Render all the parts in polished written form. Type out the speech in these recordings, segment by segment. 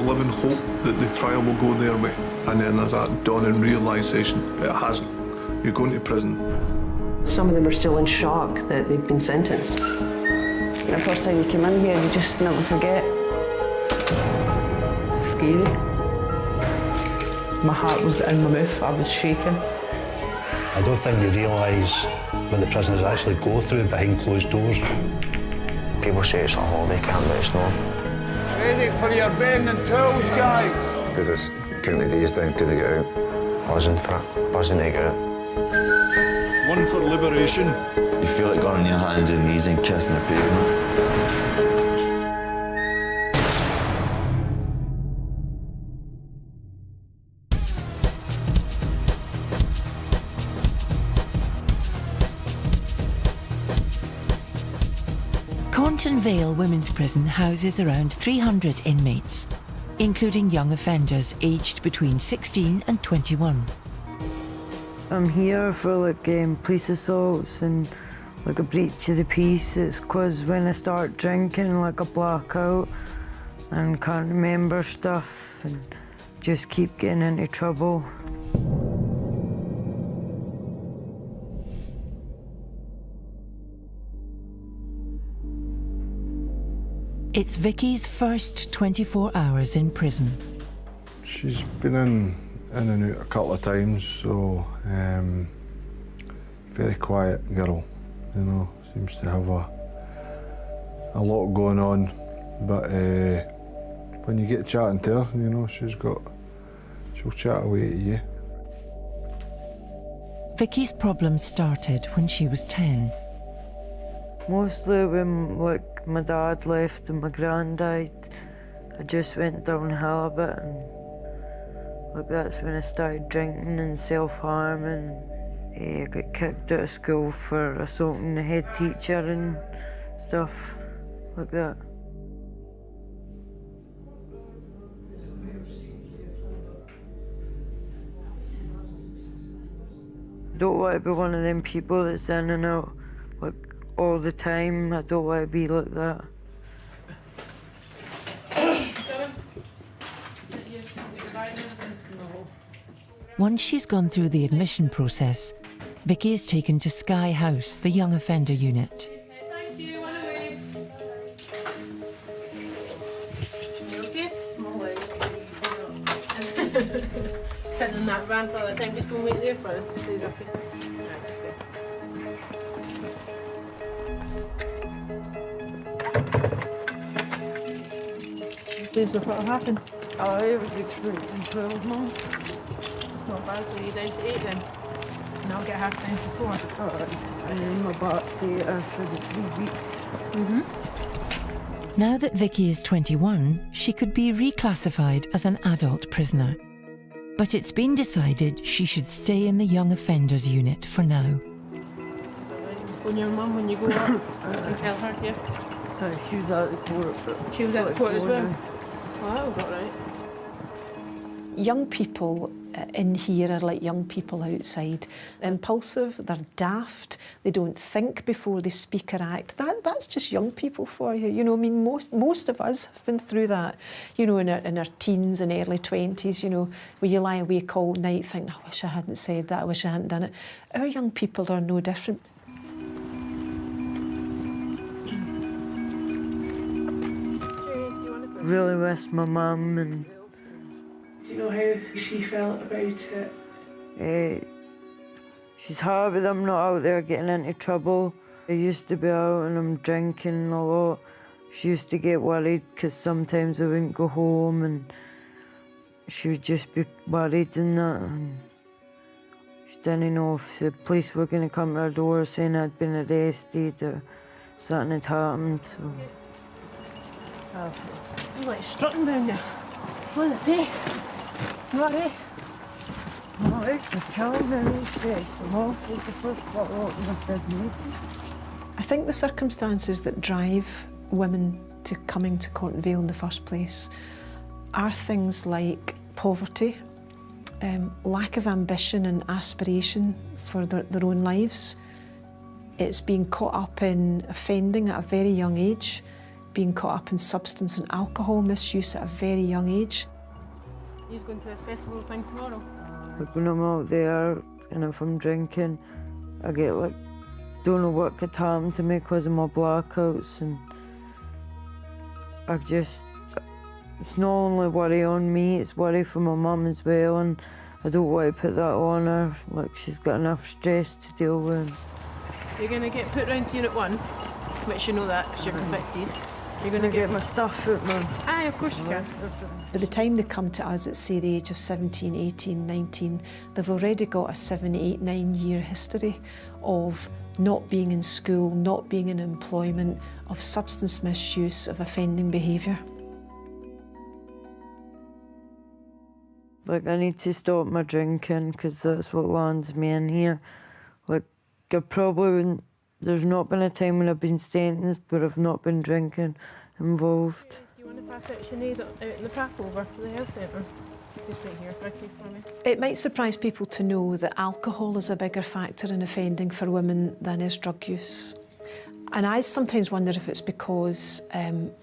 live in hope that the trial will go their way. And then there's that dawning realisation it hasn't. You're going to prison. Some of them are still in shock that they've been sentenced. The first time you came in here, you just never forget. It's scary. My heart was in my mouth, I was shaking. I don't think you realise what the prisoners actually go through behind closed doors. People say it's a holiday camp, but it's not. Ready for your bedding and tools, guys? They just count the days down till they get out. Buzzing for it, buzzing to get out. One for liberation. You feel like going on your hands and knees and kissing the pavement. Cornton Vale Women's Prison houses around 300 inmates, including young offenders aged between 16 and 21. I'm here for police assaults and a breach of the peace. It's because when I start drinking, I black out and can't remember stuff and just keep getting into trouble. It's Vicky's first 24 hours in prison. She's been in and out a couple of times, so very quiet girl, you know, seems to have a lot going on, but when you get chatting to her, you know, she'll chat away at you. Vicky's problems started when she was 10. Mostly when my dad left and my gran died, I just went downhill a bit, and that's when I started drinking and self-harming. I got kicked out of school for assaulting the head teacher and stuff like that. I don't want to be one of them people that's in and out all the time. I don't want to be like that. Once she's gone through the admission process, Vicky is taken to Skye House, the young offender unit. Thank you, one away. You okay? I'm away. Sitting in that van for all the time, just go and wait there for us. Please, okay. Please, with what happened? I was expecting 12 months. It's not bad, so you're down to 8 then. And I'll get half down to 4. And then my back day after the 3 weeks. Now that Vicky is 21, she could be reclassified as an adult prisoner. But it's been decided she should stay in the young offenders unit for now. So phone your mum when you go up and tell her, yeah? She was out of court. She was out of court as well? Well, that was all right. Young people in here are like young people outside. Impulsive, they're daft, they don't think before they speak or act. That's just young people for you. You know, I mean, most of us have been through that, you know, in our teens and early 20s, you know, where you lie awake all night thinking, I wish I hadn't said that, I wish I hadn't done it. Our young people are no different. Really miss my mum. And do you know how she felt about it? She's happy that I'm not out there getting into trouble. I used to be out and I'm drinking a lot. She used to get worried because sometimes I wouldn't go home and she would just be worried and that. And she didn't know if the police were going to come to her door saying I'd been arrested or something had happened. So. You're like strutting down there. Slow the pace. Not race. No, it's the children, it's the first bottle of the I think the circumstances that drive women to coming to Cornton Vale in the first place are things like poverty, lack of ambition and aspiration for their own lives. It's being caught up in offending at a very young age. being caught up in substance and alcohol misuse at a very young age. He's going to this festival thing tomorrow. Like when I'm out there and if I'm drinking, I get like, don't know what could happen to me because of my blackouts, and it's not only worry on me, it's worry for my mum as well, and I don't want to put that on her, like she's got enough stress to deal with. You're going to get put round to Unit 1, which you know that because you're convicted. You're going to get my stuff out, man. Aye, of course you can. By the time they come to us at, say, the age of 17, 18, 19, they've already got a 7, 8, 9 year history of not being in school, not being in employment, of substance misuse, of offending behaviour. Like, I need to stop my drinking because that's what lands me in here. Like, I probably wouldn't, there's not been a time when I've been sentenced where I've not been drinking involved. Do you want to pass out Sinead out in the pack over to the health centre? Just right here, Ricky, for me. It might surprise people to know that alcohol is a bigger factor in offending for women than is drug use. And I sometimes wonder if it's because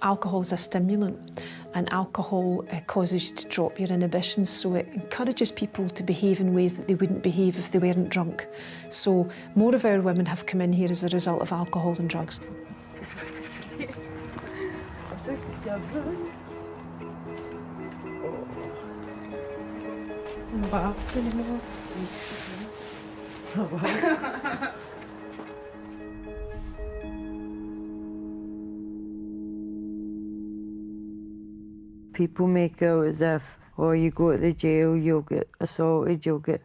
alcohol is a stimulant, and alcohol causes you to drop your inhibitions, so it encourages people to behave in ways that they wouldn't behave if they weren't drunk. So more of our women have come in here as a result of alcohol and drugs. Some baths anymore. People make out as if, oh, you go to the jail, you'll get assaulted, you'll get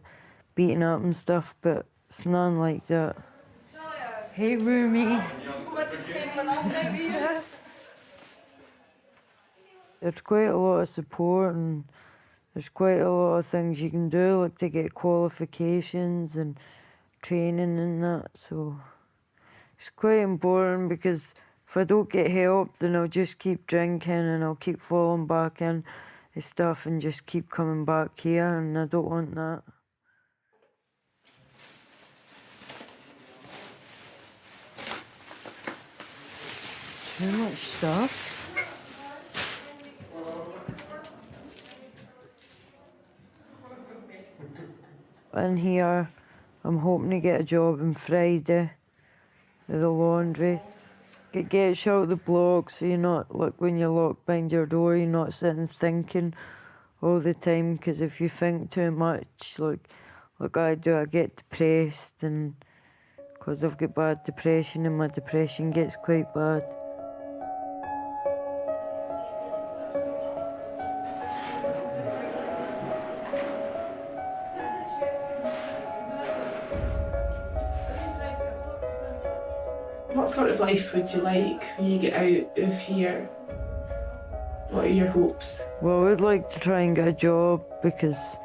beaten up and stuff, but it's none like that. Hey, Rumi. There's quite a lot of support and there's quite a lot of things you can do, like to get qualifications and training and that, so it's quite important because if I don't get help, then I'll just keep drinking and I'll keep falling back in stuff and just keep coming back here, and I don't want that. Too much stuff. In here, I'm hoping to get a job on Friday at the laundry. It gets you out the block, so you're not, like when you're locked behind your door, you're not sitting thinking all the time, because if you think too much, like I do, I get depressed, and because I've got bad depression and my depression gets quite bad. What sort of life would you like when you get out of here? What are your hopes? Well, I would like to try and get a job because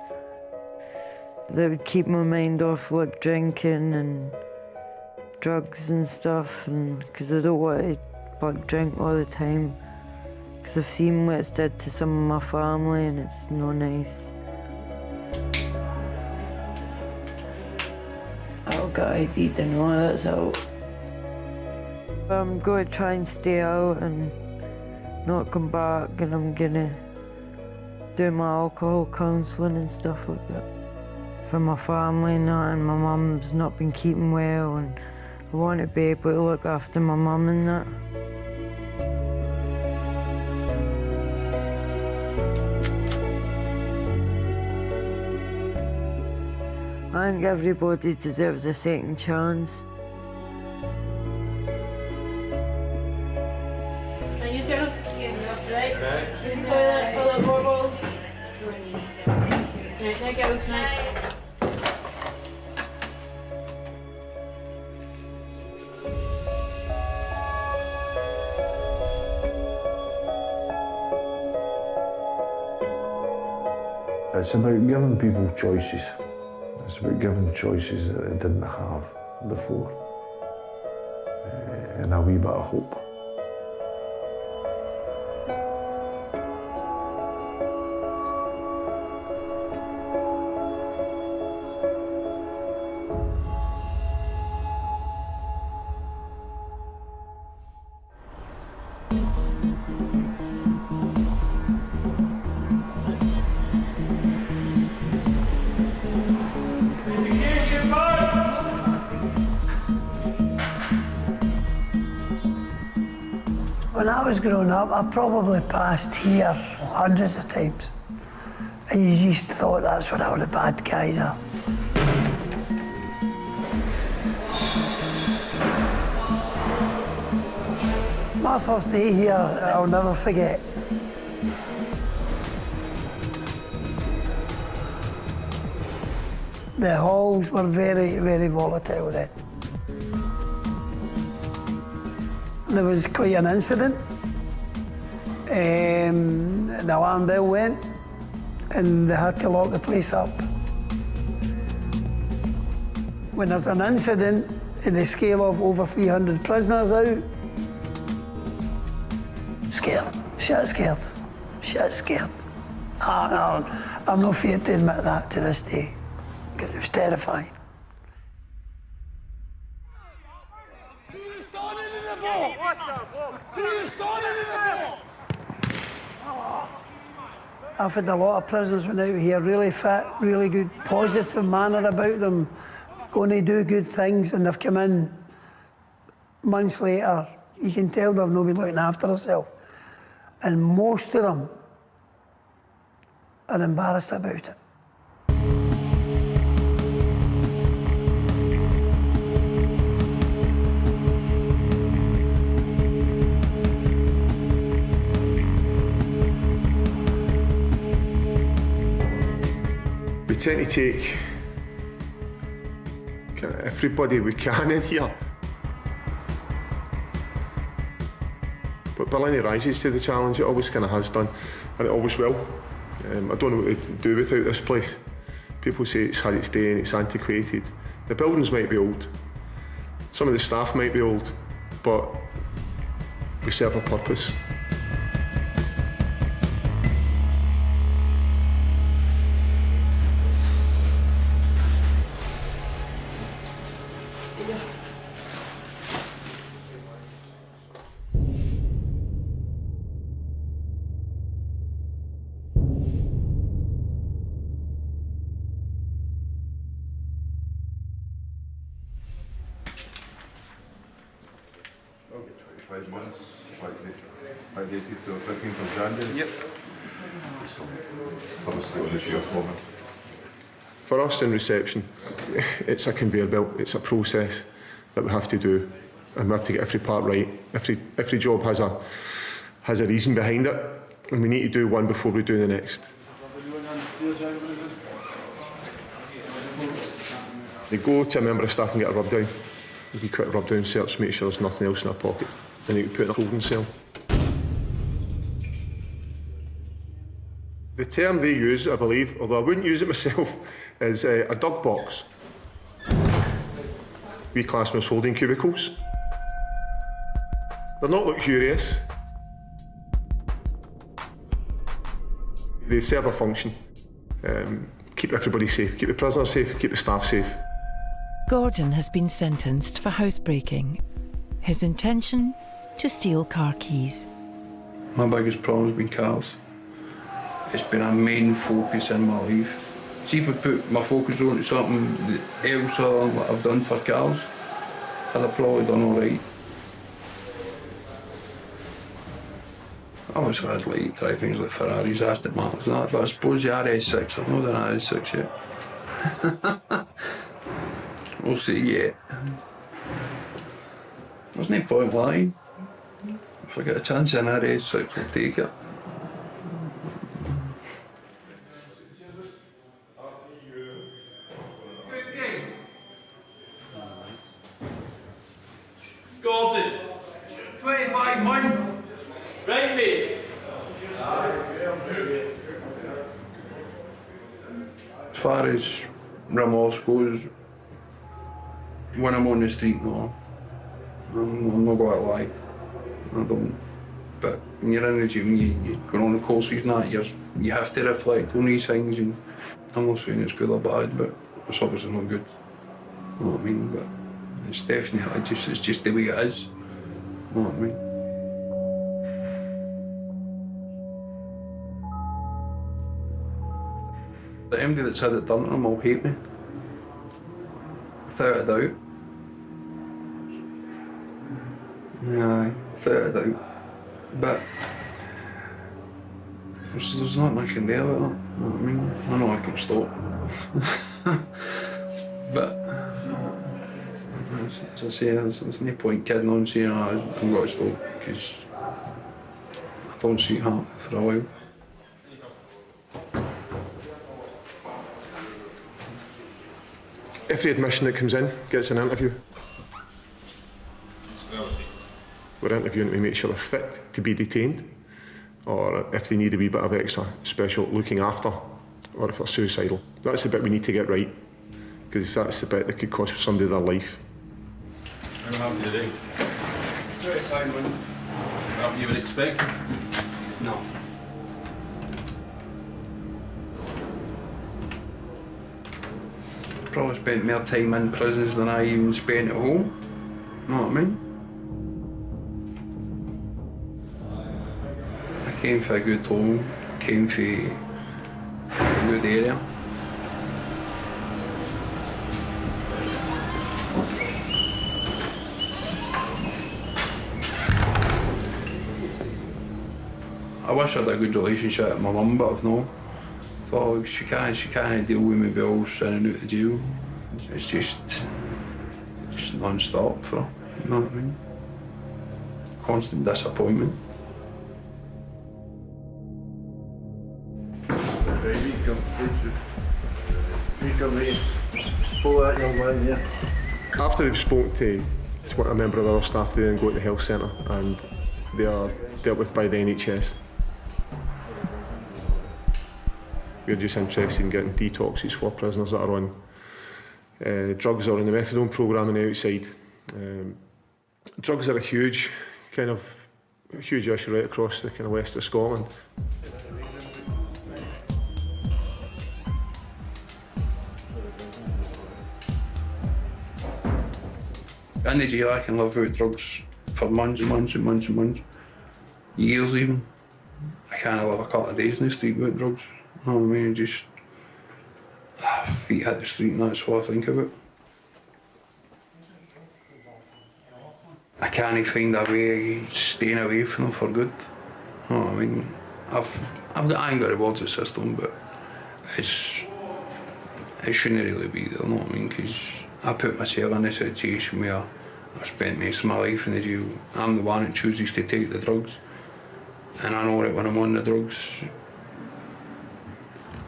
that would keep my mind off like drinking and drugs and stuff, and because I don't want to like drink all the time because I've seen what it's did to some of my family and it's no nice. I'll get ID'd and all that's out. I'm going to try and stay out and not come back, and I'm going to do my alcohol counselling and stuff like that. For my family and that, and my mum's not been keeping well, and I want to be able to look after my mum and that. I think everybody deserves a second chance. Toilet full of marbles. Right, there goes, mate. It's about giving people choices. It's about giving choices that they didn't have before. And a wee bit of hope. When I was growing up, I probably passed here hundreds of times. And you just thought that's where all the bad guys are. My first day here, I'll never forget. The halls were very, very volatile then. There was quite an incident. The alarm bell went and they had to lock the place up. When there's an incident in the scale of over 300 prisoners out, scared, shit scared. I'm not afraid to admit that to this day, because it was terrifying. I've had a lot of prisoners went out here really fit, really good, positive manner about them, going to do good things, and they've come in months later. You can tell they've not been looking after themselves. And most of them are embarrassed about it. We tend to take kind of everybody we can in here. But Barlinnie rises to the challenge. It always kind of has done, and it always will. I don't know what to do without this place. People say it's had its day and it's antiquated. The buildings might be old. Some of the staff might be old, but we serve a purpose. For us in reception, it's a conveyor belt, it's a process that we have to do, and we have to get every part right. Every job has a reason behind it, and we need to do one before we do the next. They go to a member of staff and get a rub down. We can quick rub down search, make sure there's nothing else in their pockets. Then you can put in a holding cell. The term they use, I believe, although I wouldn't use it myself, is a dog box. We class them as holding cubicles. They're not luxurious. They serve a function. Keep everybody safe, keep the prisoners safe, keep the staff safe. Gordon has been sentenced for housebreaking. His intention? To steal car keys. My biggest problem has been cars. It's been a main focus in my life. See, if I put my focus on something else that I've done for cars, I'd have probably done all right. I always had like drive things like Ferraris, Aston Martins and that, but I suppose the RS6, I've not done RS6 yet. We'll see yet. There's no point lying. If I get a chance in RS6, I'll take it. Gordon, 25 months. Right, mate? As far as remorse goes, when I'm on the street, no. I'm not going to lie. I don't. But when you're in the gym, you're going on the courses and that, you have to reflect on these things. And I'm not saying it's good or bad, but it's obviously not good. You know what I mean? But it's definitely it's just the way it is. You know what I mean? Anybody that's had it done to them will hate me. Without a doubt. Yeah, without a doubt. But there's nothing I can do about that. You know what I mean? I know I can stop. But as I say, there's no point kidding on saying I'm going to stop, because I don't see it happening for a while. Every admission that comes in gets an interview. We're interviewing to make sure they're fit to be detained, or if they need a wee bit of extra special looking after, or if they're suicidal. That's the bit we need to get right, because that's the bit that could cost somebody their life. How happy today? 25 months. What you would expect? No. Probably spent more time in prisons than I even spent at home. You know what I mean? I came from a good home, came from a good area. I wish I had a good relationship with my mum, but I've not. So she can't deal with my bills in and out of jail. It's just non-stop for her, you know what I mean? Constant disappointment. After they've spoken to a member of our staff, they then go to the health centre and they are dealt with by the NHS. We're just interested in getting detoxes for prisoners that are on drugs or in the methadone programme on the outside. Drugs are a huge issue right across the kind of west of Scotland. In the jail I can live without drugs for months and months and months and months. Years even. I can't live a couple of days in the street without drugs. You know what I mean? Just feet hit the street and that's what I think about. I can't find a way of staying away from them for good. You know what I mean? I ain't got a reward system, but it shouldn't really be there, you know what I mean? Because I put myself in a situation where I've spent most of my life in the jail. I'm the one that chooses to take the drugs. And I know that when I'm on the drugs,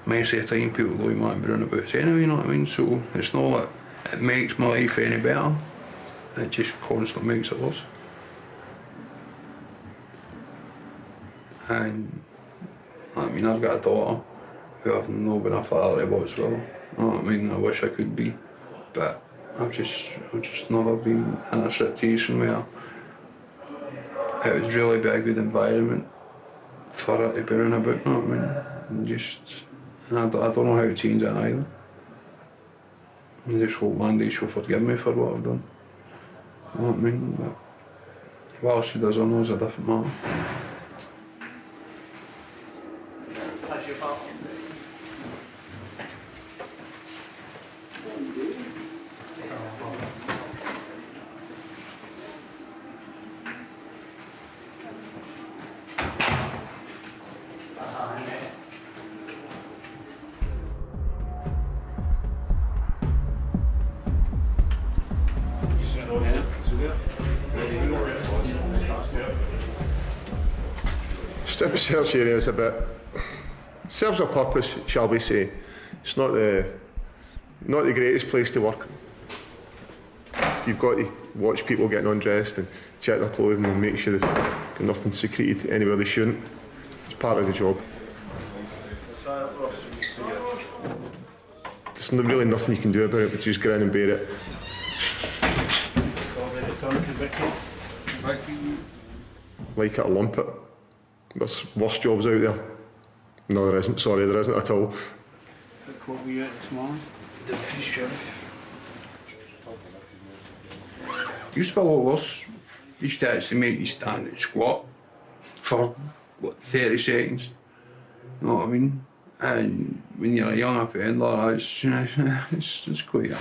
most of the time people don't want to be running about anyway, you know what I mean? So it's not that it makes my life any better, it just constantly makes it worse. And I mean, I've got a daughter who I've not been a father to whatsoever. You know what I mean? I wish I could be, but I've just never been in a situation where it would really be a good environment for her to be running about, you know what I mean? And I don't know how to change that either. I just hope one day she'll forgive me for what I've done. You know what I mean? But while she does, I know it's a different matter. Strip search area is a bit, serves a purpose, shall we say. It's not the greatest place to work. You've got to watch people getting undressed and check their clothing and make sure they've got nothing secreted anywhere they shouldn't. It's part of the job. There's really nothing you can do about it, but just grin and bear it. Like it or lump it. There's worse jobs out there. No, there isn't. Sorry, there isn't at all. What were you at this morning? The fish sheriff. Used to be a lot worse. Used to actually make you stand and squat for, what, 30 seconds. You know what I mean? And when you're a young offender, it's quite a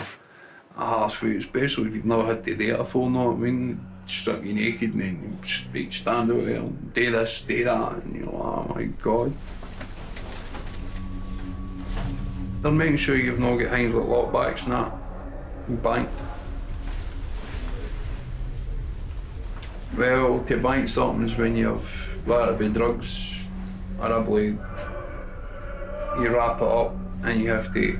harsh way, especially if you've never had to do it before, you know what I mean? strip you naked and then you stand out there and do this, do that, and you're like, oh my God. They're making sure you've not got things like lockbacks and that, banked. Well, to bank something's when you've, whether it be drugs or a blade, you wrap it up and you have to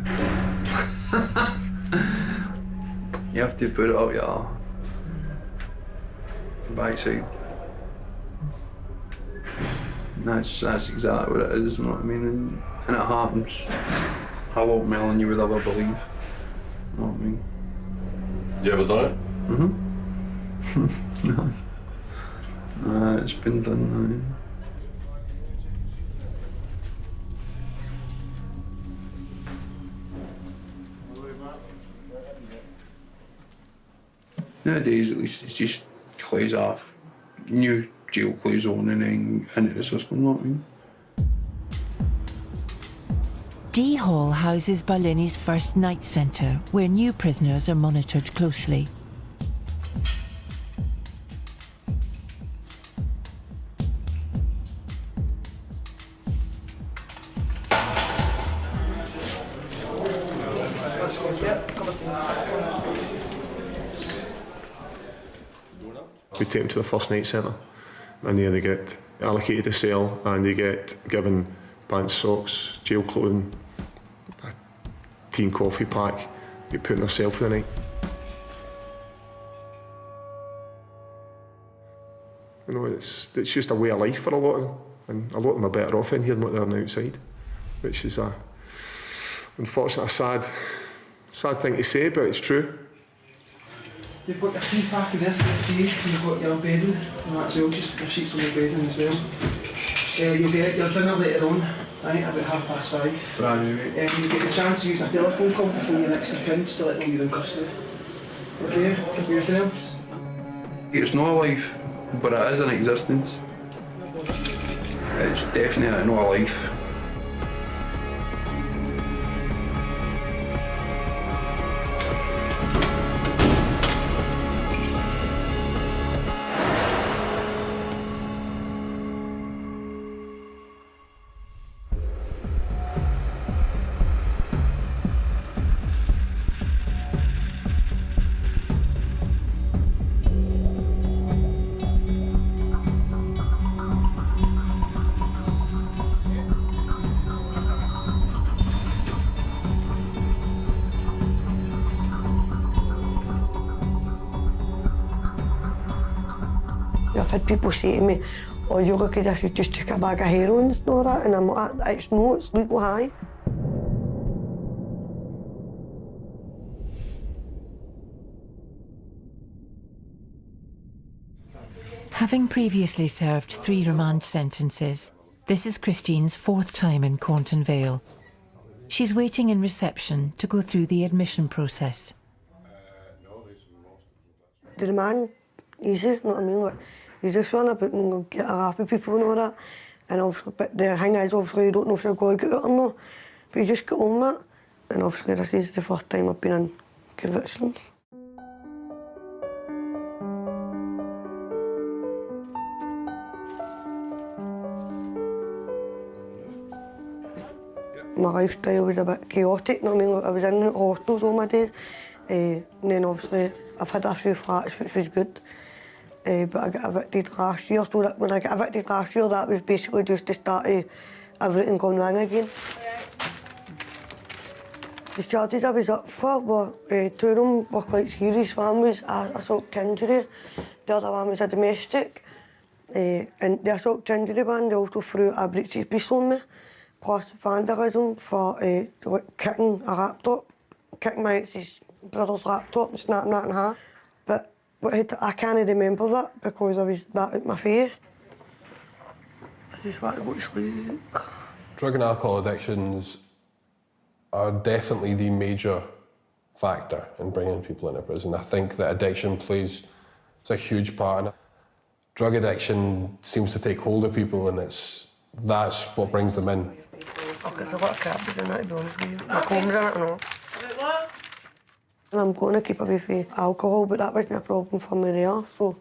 put it up your backside. And that's exactly what it is, you know what I mean? And it happens a lot more than you would ever believe. You know what I mean? You ever done it? No. It's been done now. Nowadays, at least, it's just clothes off, new jail clothes on, and then into the system, you know what I mean? D Hall houses Barlinnie's first night centre, where new prisoners are monitored closely. We take them to the first night centre, and there they get allocated a cell and they get given pants, socks, jail clothing, a tea and coffee pack, get put in their cell for the night. You know, it's just a way of life for a lot of them, and a lot of them are better off in here than what they're on the outside, which is unfortunately a sad thing to say, but it's true. You've got your tea pack in there for the tea, and you've got your bedding, and that's well, just put your sheets on your bedding as well. You'll be at your dinner later on, right, about 5:30. Brand new. You get the chance to use a telephone call to phone your next of kin just to let them know you're in custody. Okay, give me yourselves. It's not a life, but it is an existence. It's definitely not a life. I've had people say to me, oh, you look as if you just took a bag of heroin and all that, and I'm like, it's legal high. Having previously served 3 remand sentences, this is Christine's 4th time in Cornton Vale. She's waiting in reception to go through the admission process. The remand, easy, you know what I mean? Like, you just run about and get a laugh with people and all that. And obviously, but the thing is, obviously, you don't know if you're going to get it or not. But you just get on with it. And obviously, this is the first time I've been in conviction. My lifestyle was a bit chaotic, you know what I mean? Like, I was in hostels all my days. And then obviously, I've had a few flats, which was good. But I got evicted last year, so that when I got evicted last year, that was basically just the start of everything going wrong again. The charges I was up for were, 2 of them were quite serious. One was an assault to injury, the other one was a domestic. And the assault to injury one, they also threw a breach of peace on me, plus vandalism for kicking a laptop, kicking my ex's brother's laptop and snapping that in half. But I can't remember that because I was that out my face. I just want to go to sleep. Drug and alcohol addictions are definitely the major factor in bringing people into prison. I think that addiction plays a huge part in it. Drug addiction seems to take hold of people, and that's what brings them in. Oh, there's a lot of cabbage in that, to be honest with you. My comb's in it and all. And I'm going to keep away from alcohol, but that wasn't a problem for me there. So,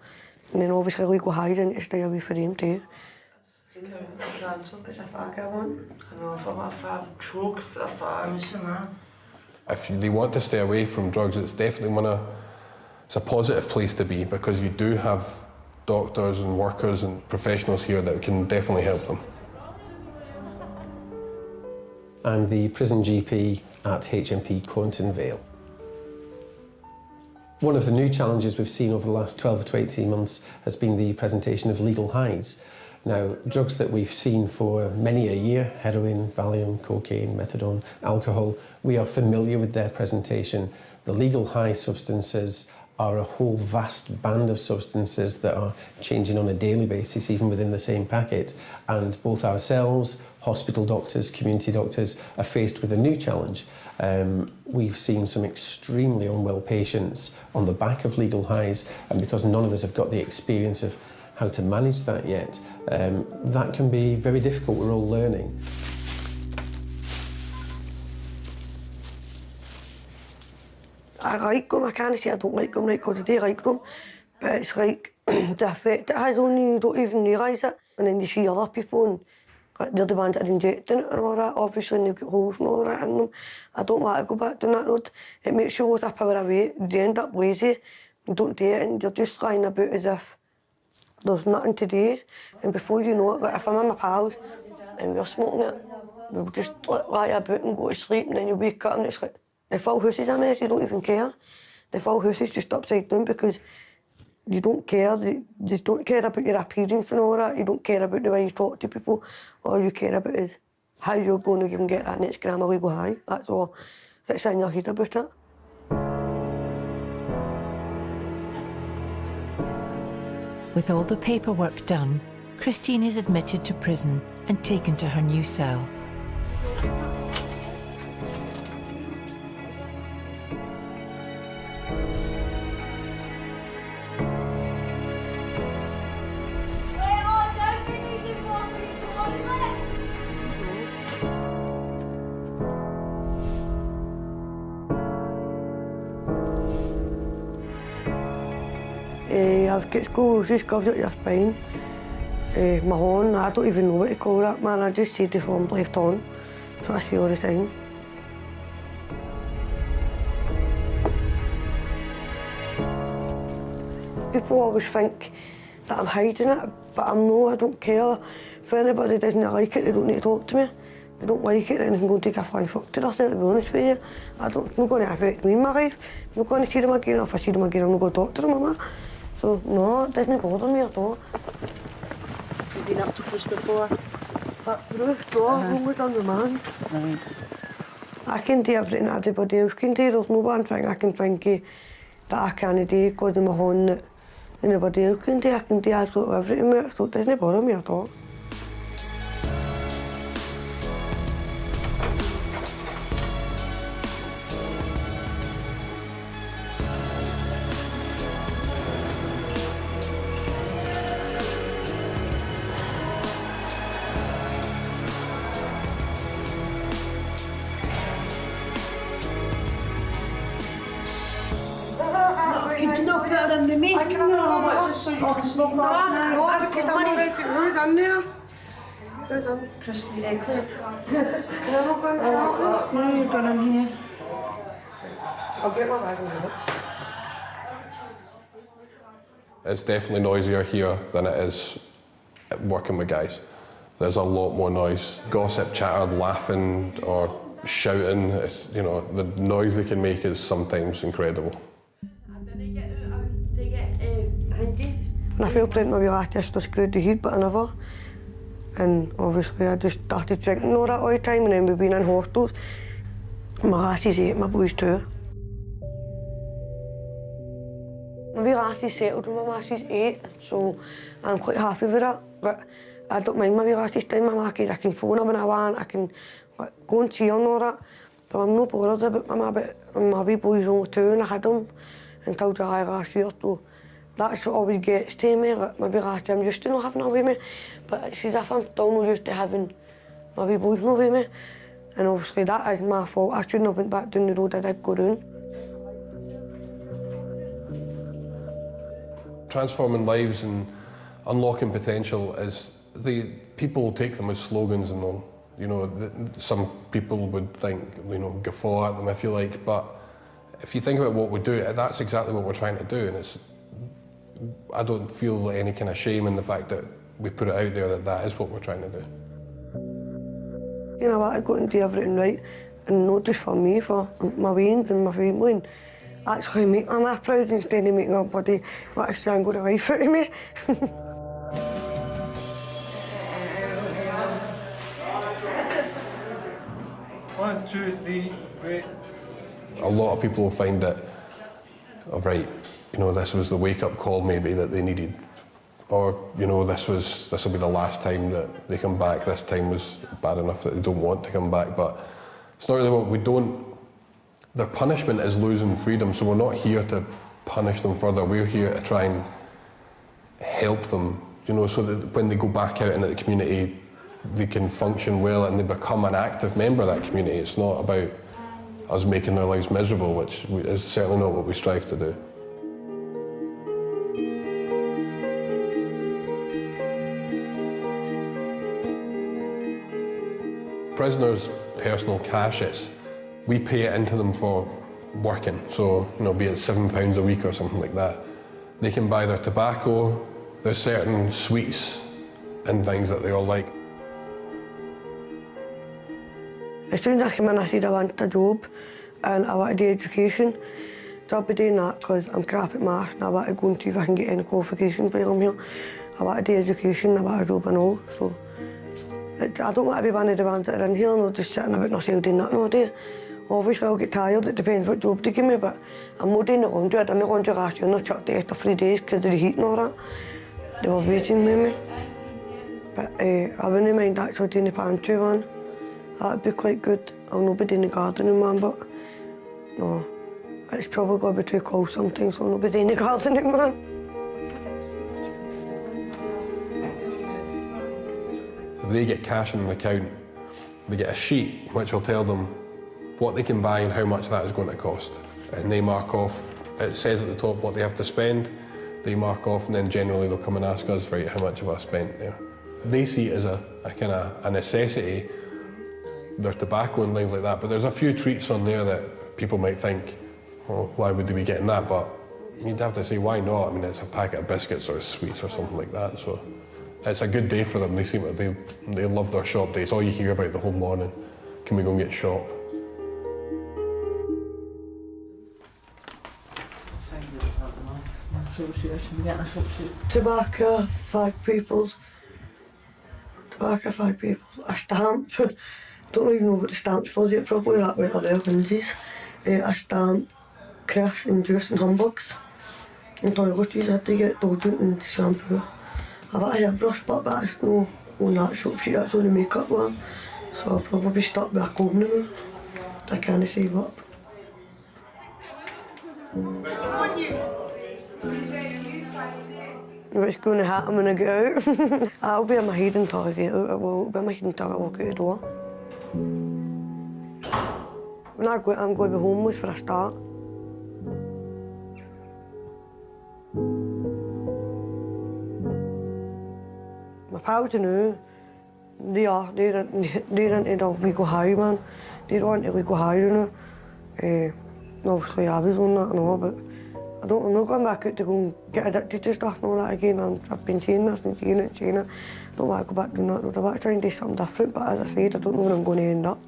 and then obviously legal highs I need to stay away from them too. It's a fag I want. I know if I'm a fag, choke for a fag. If they want to stay away from drugs, it's definitely it's a positive place to be, because you do have doctors and workers and professionals here that can definitely help them. I'm the prison GP at HMP Conton Vale. One of the new challenges we've seen over the last 12 to 18 months has been the presentation of legal highs. Now, drugs that we've seen for many a year, heroin, Valium, cocaine, methadone, alcohol, we are familiar with their presentation. The legal high substances are a whole vast band of substances that are changing on a daily basis, even within the same packet. And both ourselves, hospital doctors, community doctors, are faced with a new challenge. We've seen some extremely unwell patients on the back of legal highs, and because none of us have got the experience of how to manage that yet, that can be very difficult. We're all learning. I like them. I can't say I don't like them, right, because I do like them. But it's like, the effect it has on you, you don't even realise it. And then you see other people, and like, they're the ones that are injecting it and all that, obviously, and they've got holes and all that in them. I don't want to go back down that road. It makes you lose a power of weight. You end up lazy, you don't do it, and you're just lying about as if there's nothing to do. And before you know it, like if I'm with my pals and we're smoking it, we'll just lie about and go to sleep, and then you wake up and it's like, the full house is a mess, you don't even care. The full house is just upside down because you don't care. You just don't care about your appearance and all that. You don't care about the way you talk to people. All you care about is how you're going to even get that next gram of legal high. That's all that's in your head about it. With all the paperwork done, Christine is admitted to prison and taken to her new cell. I've got sclerosis, comes out your spine. My horn, I don't even know what to call that, man. I just see the form left on. That's what I see all the time. People always think that I'm hiding it, but I'm not. I don't care. If anybody doesn't like it, they don't need to talk to me. They don't like it, then they can go and take a flying fuck to themselves, to be honest with you. It's not going to affect me in my life. I'm not going to see them again. If I see them again, I'm not going to talk to them, mama. So, no, it doesn't bother me at all. You've been up to police before? Bruce, no, I've only done remand. I can do everything that everybody else can do. There's no one thing I can think of that I can't do because of my horn that anybody else can do. I can do absolutely everything with it, so it doesn't bother me at all. Not put it under me. I can't but just so you can smoke off now. No, because I'm already... Who's in there? Who's in? Christine. Claire. No, you've gone in here. I'll get my bag in a minute. It's definitely noisier here than it is working with guys. There's a lot more noise. Gossip, chatter, laughing or shouting. It's, you know, the noise they can make is sometimes incredible. When I fell pregnant, my wee last sister screwed the head, but I never. And obviously I just started drinking all that all the time, and then we've been in hostels. My lassie's 8, my boy's 2. My wee lassie's settled and my lassie's 8, so I'm quite happy with that. But I don't mind my wee lassie's time, I'm lucky. I can phone her when I want, I can go and see her and all that. So I'm not bothered about my wee boy's only 2 and I had him until July last year. So that's what always gets to me. Like, maybe last time I'm used to not having her with me, but it's as if I'm still not used to having my wee boys not with me. And obviously that is my fault. I shouldn't have went back down the road I did go down. transforming lives and unlocking potential is people take them as slogans, and they'll, you know, some people would think, you know, guffaw at them if you like, but if you think about what we do, that's exactly what we're trying to do, and I don't feel any kind of shame in the fact that we put it out there that is what we're trying to do. You know what, I got to do everything right, and not just for me, for my weans and my family, and actually make my ma proud instead of making everybody want to strangle the life out of me. 1, 2, 3, wait. A lot of people find that, oh, right, you know, this was the wake-up call maybe that they needed, or, you know, this will be the last time that they come back. This time was bad enough that they don't want to come back. But it's not really what we don't. Their punishment is losing freedom, so we're not here to punish them further. We're here to try and help them, you know, so that when they go back out into the community, they can function well and they become an active member of that community. It's not about us making their lives miserable, which is certainly not what we strive to do. Prisoners' personal cash, we pay it into them for working, so, you know, be it £7 a week or something like that. They can buy their tobacco, there's certain sweets and things that they all like. As soon as I came in, I said I wanted a job and I wanted the education. So I'll be doing that because I'm crap at maths and I want to go and see if I can get any qualifications while I'm here. I wanted the education, I want a job and all. So I don't want to be one of the ones that are in here and they're just sitting about myself doing nothing all day. Obviously I'll get tired, it depends what job they give me, but I'm not doing the laundry. I done the laundry last year and I chucked it after 3 days because of the heat and all that. They were waiting with me. But I wouldn't mind actually doing the pantry one. That'd be quite good. I'll not be doing the gardening one, but no, it's probably going to be too cold sometimes, so I'll not be doing the gardening one. If they get cash in an account, they get a sheet which will tell them what they can buy and how much that is going to cost. And they mark off, it says at the top what they have to spend, they mark off, and then generally they'll come and ask us, right, how much have I spent there? They see it as a kind of a necessity, their tobacco and things like that, but there's a few treats on there that people might think, oh, why would they be getting that? But you'd have to say, why not? I mean, it's a packet of biscuits or sweets or something like that, so it's a good day for them. They seem like they love their shop day. It's all you hear about the whole morning. Can we go and get shop? Tobacco, 5 peoples. Tobacco, 5 peoples. A stamp. Don't even know what the stamp's for yet, probably that way or there, Lindsay's. A stamp, crisps and juice and hamburgers. And toiletries I had to get deodorant and shampoo. I've got a hairbrush, but that's no on that soap sheet, that's on the makeup one. So I'll probably be stuck with a comb now. I can't save up. What's going to happen when I get out? I'll be in my head until I get out. I will be in my head until I walk out the door. When I go out, I'm going to be homeless for a start. My pals know, they're into the legal high, man. They're on to legal high now. Obviously I was on that and all, but I'm not going back out to go and get addicted to stuff and all that again. I've been saying this and saying it. I don't want to go back doing that road. I want to try and do something different, but as I said, I don't know where I'm going to end up.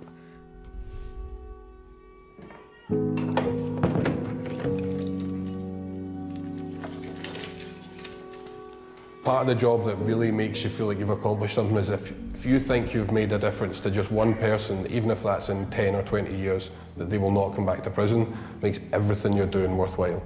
Part of the job that really makes you feel like you've accomplished something is if you think you've made a difference to just one person, even if that's in 10 or 20 years, that they will not come back to prison, makes everything you're doing worthwhile.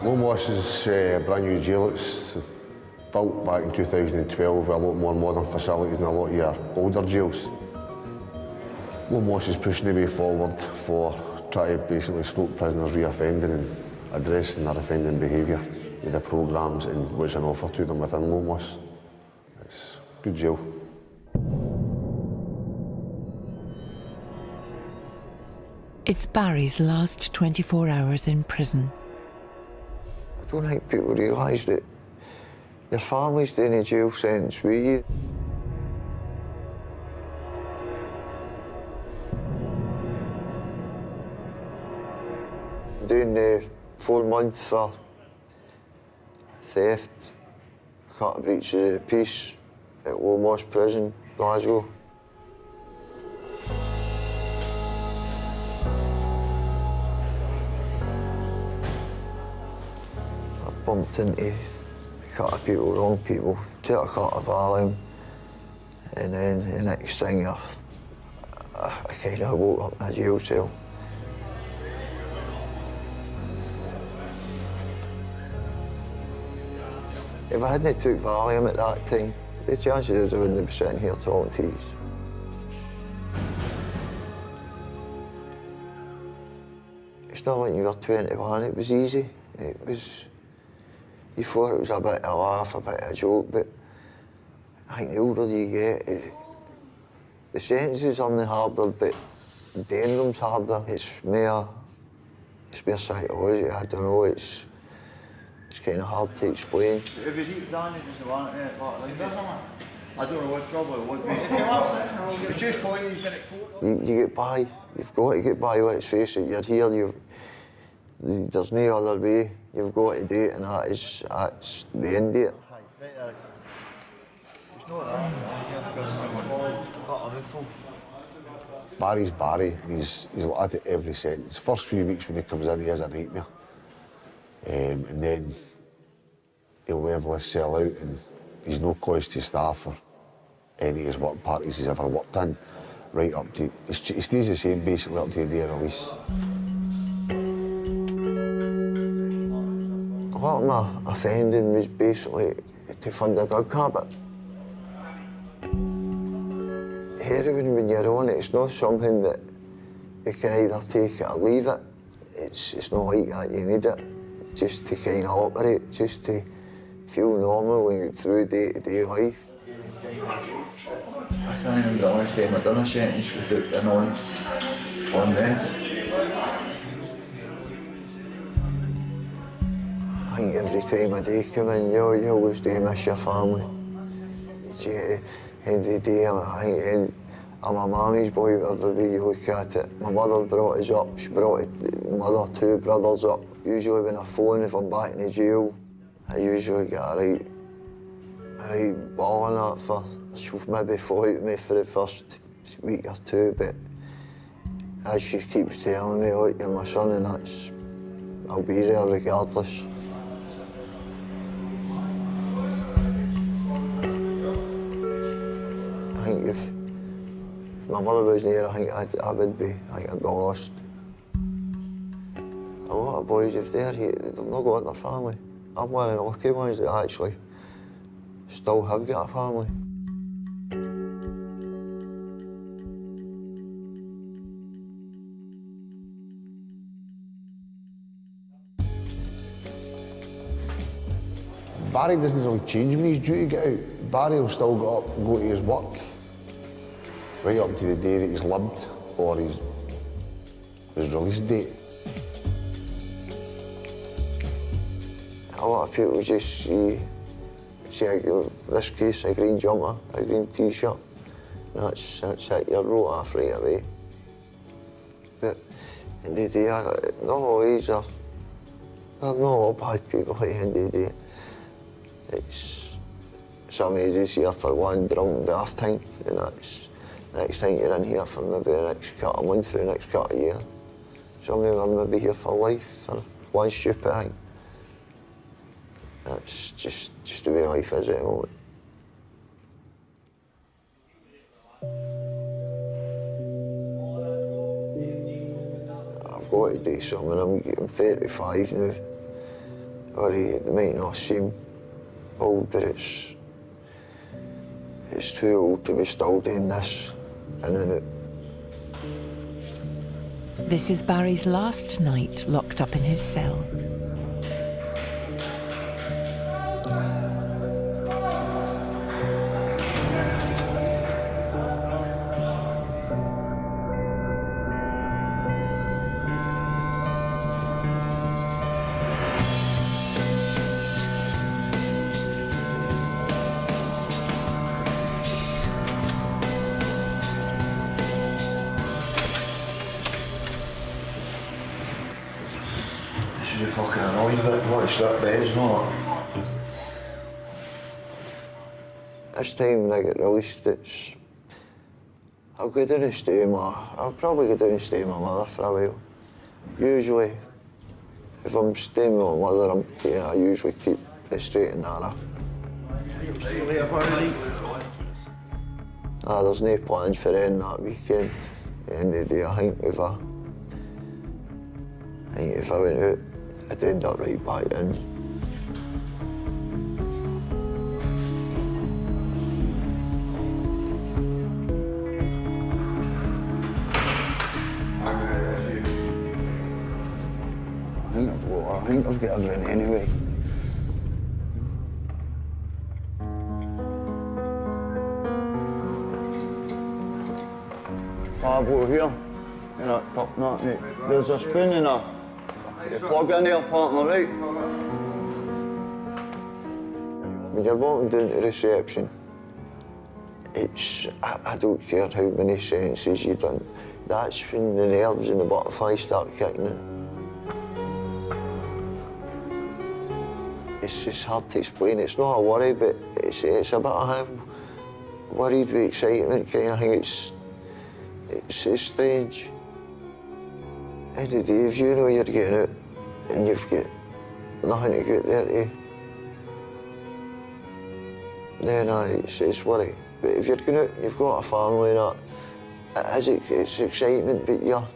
Lonewash is a brand new jail. It's built back in 2012 with a lot more modern facilities than a lot of your older jails. Lumos is pushing the way forward for trying to basically stop prisoners reoffending and addressing their offending behaviour with the programmes and what's on offer to them within Lumos. It's a good jail. It's Barry's last 24 hours in prison. I don't think people realise that your family's doing a jail sentence with you. Doing the 4 months for theft, a couple of breaches of the peace at Lumos Prison, Glasgow. Bumped into a couple of people, wrong people, took a couple of Valium, and then the next thing I kind of woke up in a jail cell. If I hadn't took Valium at that time, the chances is I wouldn't be sitting here talking to you. It's not like you were 21, it was easy. It was... You thought it was a bit of a laugh, a bit of a joke, but I think the older you get, the sentences are the harder, but doing them's harder. It's more psychology, I don't know, it's kind of hard to explain. If you deep down, you just want it, I don't know what probably would be. If you want it, it's just going, you get it caught. You get by, you've got to get by, let's face it, you're here, there's no other way. You've got to do it, and that's the end of it. Barry's Barry, he's looked at every sentence. First few weeks when he comes in, he is a nightmare. And then he'll level his cell out, and he's no cause to staff for any of his work parties he's ever worked in, right up to, he stays the same basically up to the day of release. A lot of my offending was basically to fund a drug habit. Heroin, when you're on it, it's not something that you can either take it or leave it. It's not like that, you need it just to kind of operate, just to feel normal and get through day-to-day life. I can't remember the last time I've done a sentence without being on meth. I think every time a day come in, you always do miss your family. At the end of the day, I'm a mammy's boy, whatever way you look at it. My mother brought us up, she brought my other 2 brothers up. Usually when I phone, if I'm back in the jail, I usually get a right ball on that for. She'll maybe fought with me for the first week or 2, but as she keeps telling me, look, you're my son, and I'll be there regardless. I think if my mother wasn't here, I think I'd be lost. A lot of boys, if they're here, they've not got their family. I'm one of the lucky ones that actually still have got a family. Barry doesn't really change when he's due to get out. Barry will still get up and go to his work right up to the day that he's lubbed or his release date. A lot of people just see in this case, a green jumper, a green t-shirt, that's it, you're wrote off right away. But in the day, not always, they're not all bad people at the end of the day. It's some ages here for one drunk daft time, and that's next time you're in here for maybe the next couple of months or the next couple of years. Some of them are maybe here for life for one stupid thing. That's just the way life is at the moment. I've got to do something. I'm 35 now. Or it might not seem old, but it's too old to be still doing this in and out. This is Barry's last night locked up in his cell. Should be fucking annoying, but what a strip beds and all that. This time when I get released, I'll go down and stay with I'll probably go down and stay with my mother for a while. Usually, if I'm staying with my mother, I usually keep it straight and narrow. There's no plans for ending that weekend. At the end of the day, I think if I went out, I'd end up right back in. I think I've got everything anyway. Pablo here, in that cup, mate. There's a spoon in there. You plug in here, partner, right? When you're walking down to reception, I don't care how many sentences you've done. That's when the nerves and the butterflies start kicking in. It's just hard to explain. It's not a worry, but it's a bit of worried with excitement kind of thing. It's strange. End of the day, if you know you're getting out and you've got nothing to get there to, then it's worry. But if you're going out, you've got a family and that, it's excitement, but you're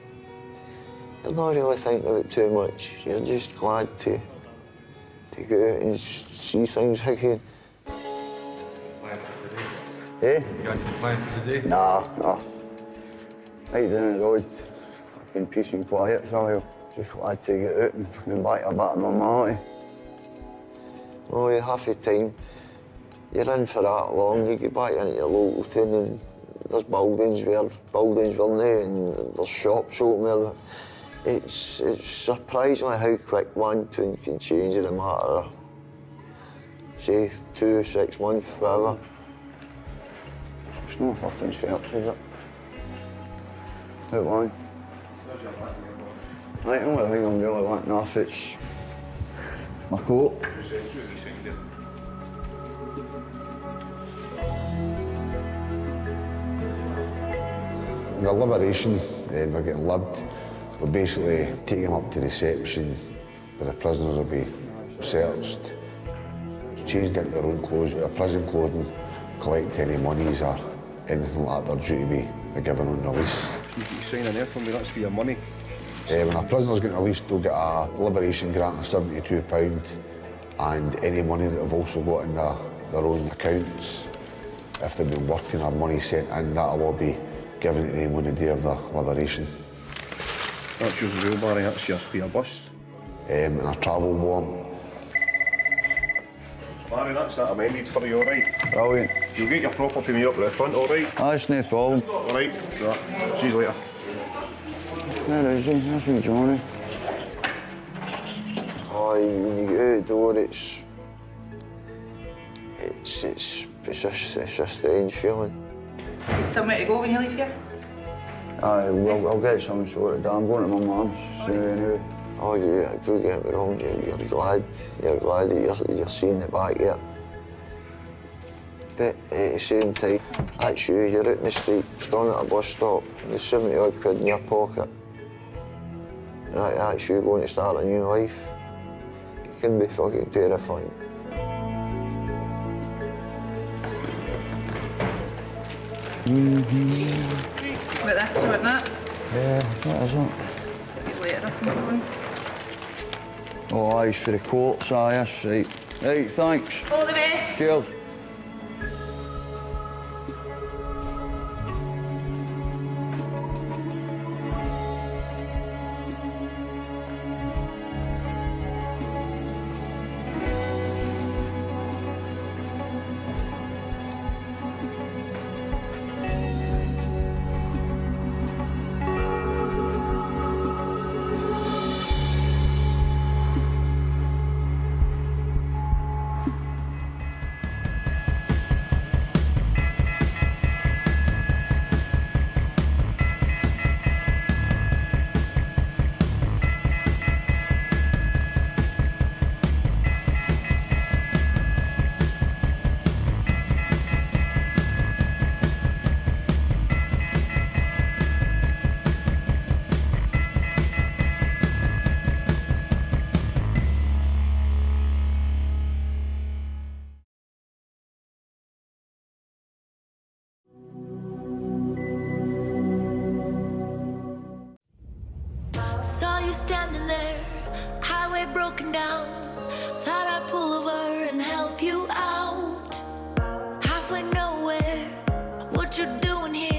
not really thinking about it too much. You're just glad to go out and see things again. Eh? You got some plans for today? Nah. Right down the road, fucking peace and quiet for a while. Just glad to get out and fucking back to a bit of normality. Oh, half the time, you're in for that long, you get back into your local town and there's buildings where no, and there's shops open there. It's surprisingly how quick one tune can change in a matter of, say, 2, 6 months, whatever. It's no fucking steps, is it? How long? Right, the only thing I'm really wanting off it's my coat. The liberation, they're getting libbed. They'll basically take them up to reception where the prisoners will be searched, changed into their own clothes, their prison clothing, collect any monies or anything like that they're due to be given on release. You sign in there for me, that's for your money. When a prisoner's getting released, they'll get a liberation grant of £72 and any money that they've also got in their own accounts. If they've been working or money sent in, that'll all be given to them on the day of their liberation. That's yours as well, Barry, that's for your bus. And a travel warrant. Barry, that's that amended for you, all right? Brilliant. You'll get your property me up at the front, all right? That's no problem. All right, see you later. Where is he? That's me, Johnny. Oh, when you get out the door, it's a strange feeling. Somewhere to go when you leave here? I'll get something sorted out. I'm going to my mum's soon anyway. Oh, yeah, don't get me wrong. You're glad that you're seeing the back yet. But at the same time, that's you. You're out in the street, standing at a bus stop, with 70 odd quid in your pocket. And that's you going to start a new life. It can be fucking terrifying. But that's you, isn't it? Yeah, that is it. Get later, us on the phone. Oh, aye, for the courts, aye, that's right. Right, thanks. All the best. Cheers. standing there, highway broken down. Thought I'd pull over and help you out. Halfway nowhere, what you doing here?